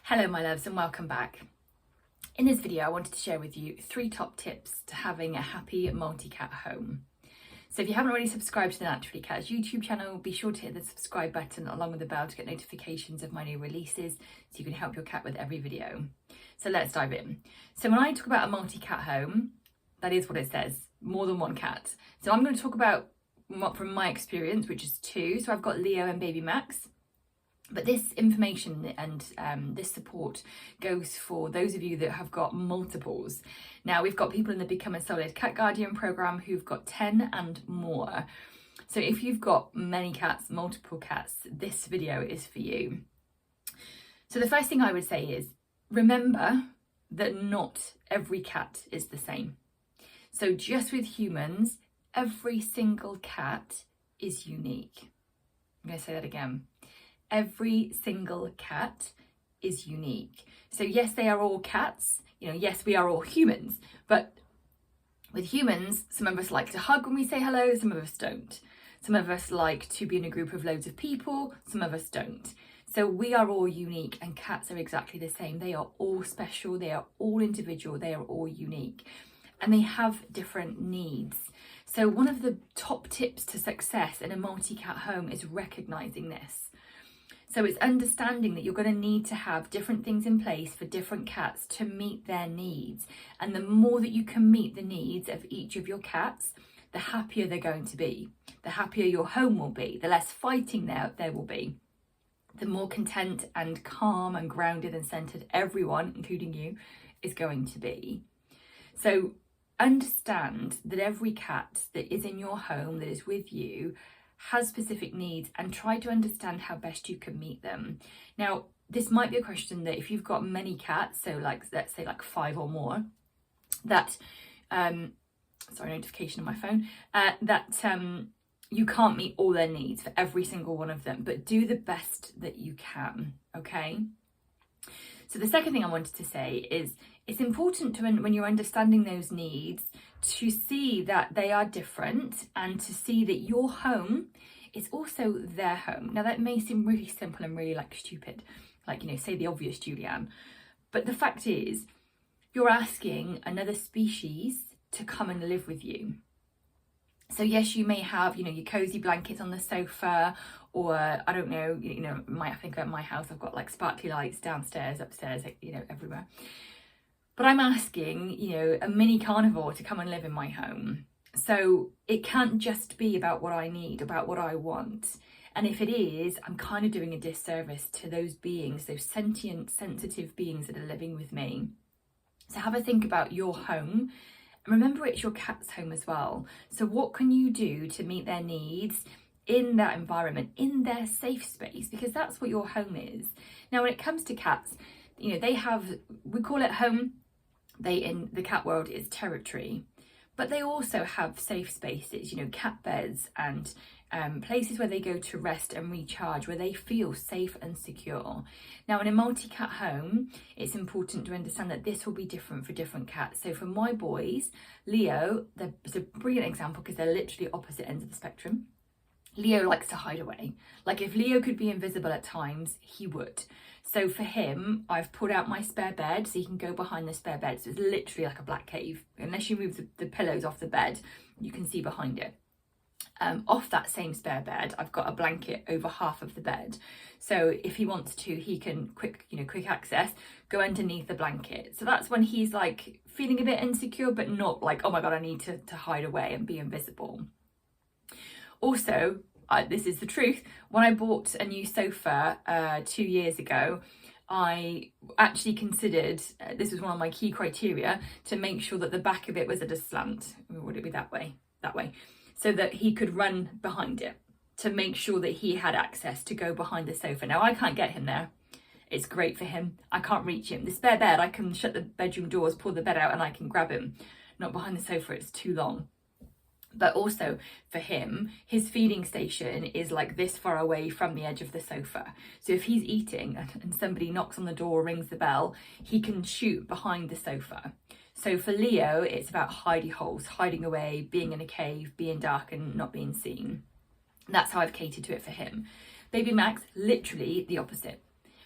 Hello my loves and welcome back. In this video I wanted to share with you 3 top tips to having a happy multi-cat home. So if you haven't already subscribed to the Naturally Cats YouTube channel, be sure to hit the subscribe button along with the bell to get notifications of my new releases so you can help your cat with every video. So let's dive in. So when I talk about a multi-cat home, that is what it says, more than 1 cat. So I'm going to talk about from my experience, which is 2. So I've got Leo and baby Max. But this information and this support goes for those of you that have got multiples. Now, we've got people in the Become a Solid Cat Guardian program who've got 10 and more. So if you've got many cats, multiple cats, this video is for you. So the first thing I would say is, remember that not every cat is the same. So just with humans, every single cat is unique. I'm going to say that again. Every single cat is unique. So yes, they are all cats. Yes, we are all humans. But with humans, some of us like to hug when we say hello, some of us don't. Some of us like to be in a group of loads of people, some of us don't. So we are all unique and cats are exactly the same. They are all special, they are all individual, they are all unique. And they have different needs. So one of the top tips to success in a multi-cat home is recognizing this. So it's understanding that you're going to need to have different things in place for different cats to meet their needs. And the more that you can meet the needs of each of your cats, the happier they're going to be. The happier your home will be, the less fighting there will be. The more content and calm and grounded and centered everyone, including you, is going to be. So understand that every cat that is in your home, that is with you, has specific needs, and try to understand how best you can meet them. Now, this might be a question that if you've got many cats, so like let's say like 5 or more, that sorry, notification on my phone, you can't meet all their needs for every single one of them, but do the best that you can, okay? So the second thing I wanted to say is it's important to, when you're understanding those needs, to see that they are different and to see that your home is also their home. Now that may seem really simple and really like stupid, like, say the obvious, Julianne. But the fact is, you're asking another species to come and live with you. So yes, you may have, your cozy blankets on the sofa, or I don't know, I think at my house I've got like sparkly lights downstairs, upstairs, everywhere. But I'm asking, a mini carnivore to come and live in my home. So it can't just be about what I need, about what I want. And if it is, I'm kind of doing a disservice to those beings, those sentient, sensitive beings that are living with me. So have a think about your home. And remember, it's your cat's home as well. So what can you do to meet their needs in that environment, in their safe space? Because that's what your home is. Now, when it comes to cats, they have, we call it home. In the cat world, it's territory. But they also have safe spaces, cat beds and places where they go to rest and recharge, where they feel safe and secure. Now, in a multi-cat home, it's important to understand that this will be different for different cats. So for my boys, Leo, it's a brilliant example because they're literally opposite ends of the spectrum. Leo likes to hide away. Like if Leo could be invisible at times, he would. So for him, I've pulled out my spare bed so he can go behind the spare bed. So it's literally like a black cave. Unless you move the pillows off the bed, you can see behind it. Off that same spare bed, I've got a blanket over half of the bed. So if he wants to, he can quick access, go underneath the blanket. So that's when he's like feeling a bit insecure, but not like, oh my God, I need to hide away and be invisible. Also, this is the truth, when I bought a new sofa 2 years ago, I actually considered, this was one of my key criteria, to make sure that the back of it was at a slant. Would it be that way? That way. So that he could run behind it, to make sure that he had access to go behind the sofa. Now, I can't get him there. It's great for him. I can't reach him. The spare bed, I can shut the bedroom doors, pull the bed out, and I can grab him. Not behind the sofa, it's too long. But also for him, his feeding station is like this far away from the edge of the sofa. So if he's eating and somebody knocks on the door or rings the bell, he can shoot behind the sofa. So for Leo, it's about hidey holes, hiding away, being in a cave, being dark and not being seen. And that's how I've catered to it for him. Baby Max, literally the opposite.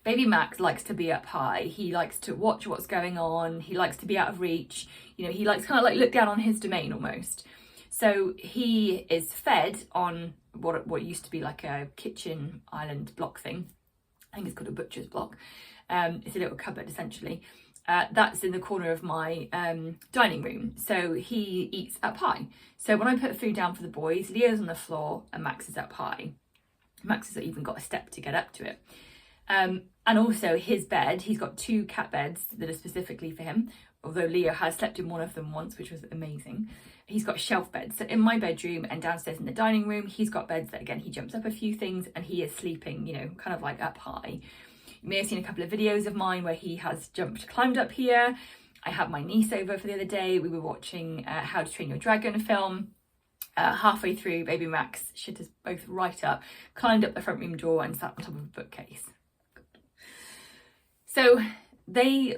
Baby Max likes to be up high. He likes to watch what's going on. He likes to be out of reach. You know, he likes kind of like look down on his domain almost. So he is fed on what used to be like a kitchen island block thing. I think it's called a butcher's block. It's a little cupboard essentially. That's in the corner of my dining room. So he eats up high. So when I put food down for the boys, Leo's on the floor and Max is up high. Max has even got a step to get up to it. And also his bed, he's got 2 cat beds that are specifically for him, although Leo has slept in one of them once, which was amazing. He's got shelf beds. So in my bedroom and downstairs in the dining room, he's got beds that, again, he jumps up a few things and he is sleeping, you know, kind of like up high. You may have seen a couple of videos of mine where he has climbed up here. I had my niece over for the other day. We were watching How to Train Your Dragon film. Halfway through, baby Max shit us both right up, climbed up the front room door and sat on top of a bookcase. So they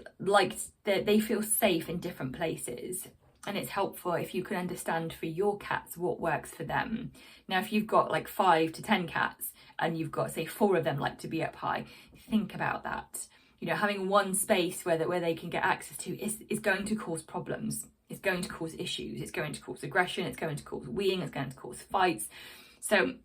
feel safe in different places, and it's helpful if you can understand for your cats what works for them. Now, if you've got like 5 to 10 cats and you've got, say, 4 of them like to be up high, think about that. You know, having one space where they can get access to is going to cause problems. It's going to cause issues. It's going to cause aggression. It's going to cause weeing. It's going to cause fights. So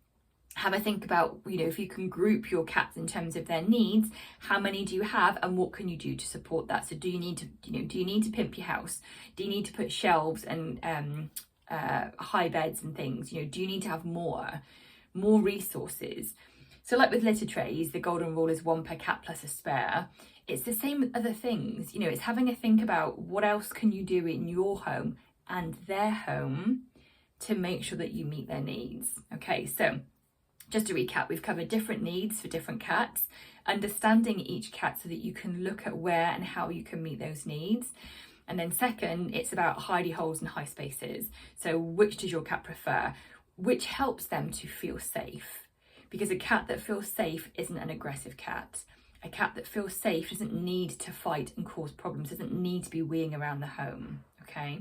have a think about, you know, if you can group your cats in terms of their needs, how many do you have and what can you do to support that? So do you need to pimp your house? Do you need to put shelves and high beds and things? You know, do you need to have more resources? So like with litter trays, the golden rule is 1 per cat plus a spare. It's the same with other things. You know, it's having a think about what else can you do in your home and their home to make sure that you meet their needs. Okay, so just to recap, we've covered different needs for different cats, understanding each cat so that you can look at where and how you can meet those needs. And then second, it's about hidey holes and high spaces. So which does your cat prefer? Which helps them to feel safe? Because a cat that feels safe isn't an aggressive cat. A cat that feels safe doesn't need to fight and cause problems, doesn't need to be weeing around the home, okay?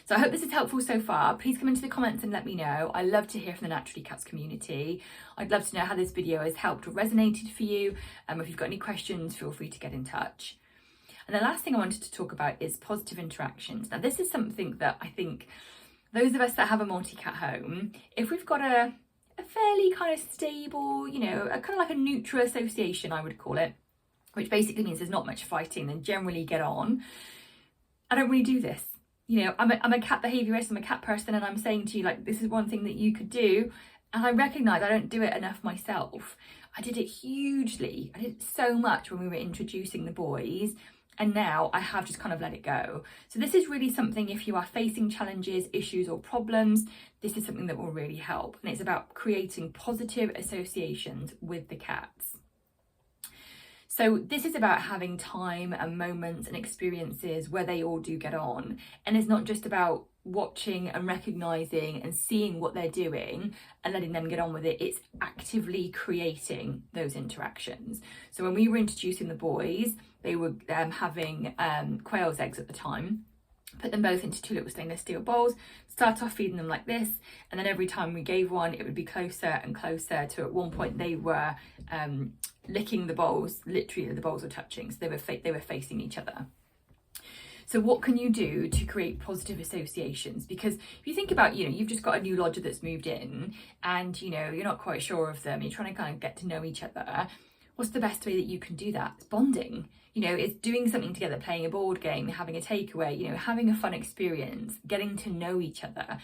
So I hope this is helpful so far. Please come into the comments and let me know. I love to hear from the Naturally Cats community. I'd love to know how this video has helped or resonated for you. If you've got any questions, feel free to get in touch. And the last thing I wanted to talk about is positive interactions. Now, this is something that I think those of us that have a multi-cat home, if we've got a fairly kind of stable, you know, a kind of like a neutral association, I would call it, which basically means there's not much fighting, then generally get on. I don't really do this. You know, I'm a cat behaviourist, I'm a cat person, and I'm saying to you, like, this is one thing that you could do. And I recognise I don't do it enough myself. I did it hugely. I did it so much when we were introducing the boys. And now I have just kind of let it go. So this is really something, if you are facing challenges, issues or problems, this is something that will really help. And it's about creating positive associations with the cats. So this is about having time and moments and experiences where they all do get on. And it's not just about watching and recognising and seeing what they're doing and letting them get on with it. It's actively creating those interactions. So when we were introducing the boys, they were having quail's eggs at the time. Put them both into 2 little stainless steel bowls, start off feeding them like this, and then every time we gave one, it would be closer and closer to, at one point they were licking the bowls, literally the bowls were touching, so they were facing each other. So what can you do to create positive associations? Because if you think about, you know, you've just got a new lodger that's moved in and, you know, you're not quite sure of them, you're trying to kind of get to know each other. What's the best way that you can do that? It's bonding. You know, it's doing something together, playing a board game, having a takeaway, you know, having a fun experience, getting to know each other.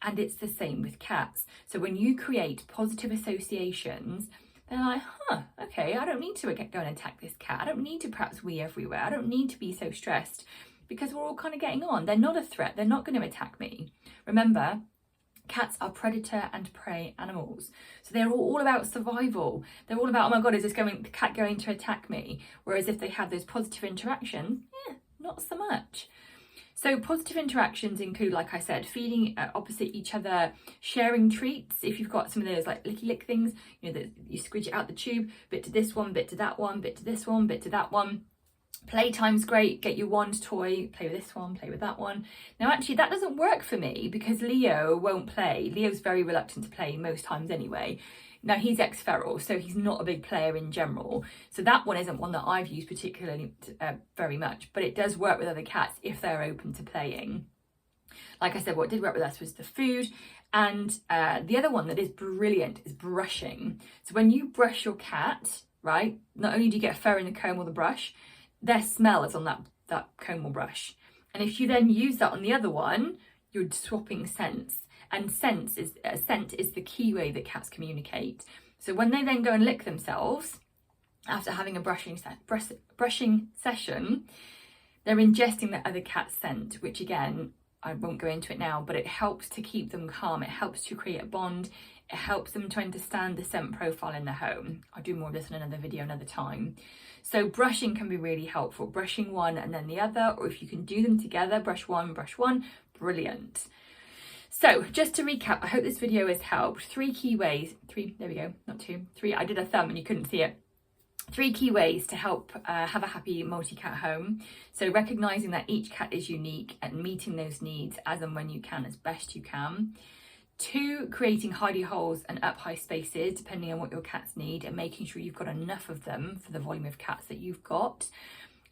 And it's the same with cats. So when you create positive associations, they're like, okay, I don't need to go and attack this cat. I don't need to perhaps wee everywhere. I don't need to be so stressed because we're all kind of getting on. They're not a threat. They're not going to attack me. Remember, cats are predator and prey animals. So they're all about survival. They're all about, oh my God, is the cat going to attack me? Whereas if they have those positive interactions, not so much. So positive interactions include, like I said, feeding opposite each other, sharing treats. If you've got some of those like licky lick things, you know, that you squidge it out the tube, bit to this one, bit to that one, bit to this one, bit to that one. Playtime's great. Get your wand toy, play with this one, play with that one. Now, actually, that doesn't work for me because Leo won't play. Leo's very reluctant to play most times anyway. Now he's ex-feral, so he's not a big player in general. So that one isn't one that I've used particularly very much, but it does work with other cats if they're open to playing. Like I said, what did work with us was the food. And the other one that is brilliant is brushing. So when you brush your cat, right, not only do you get fur in the comb or the brush, their smell is on that comb or brush. And if you then use that on the other one, you're swapping scents. And scent is the key way that cats communicate. So when they then go and lick themselves after having a brushing session, they're ingesting that other cat's scent, which again, I won't go into it now, but it helps to keep them calm. It helps to create a bond. It helps them to understand the scent profile in the home. I'll do more of this in another video another time. So brushing can be really helpful. Brushing one and then the other, or if you can do them together, brush one, brilliant. So just to recap, I hope this video has helped. Three key ways, there we go, not two, three, I did a thumb and you couldn't see it. 3 key ways to help have a happy multi-cat home. So recognising that each cat is unique and meeting those needs as and when you can, as best you can. 2, creating hidey holes and up high spaces depending on what your cats need and making sure you've got enough of them for the volume of cats that you've got.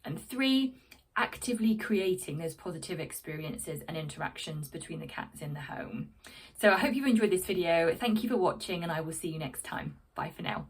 And 3, actively creating those positive experiences and interactions between the cats in the home. So I hope you've enjoyed this video. Thank you for watching and I will see you next time. Bye for now.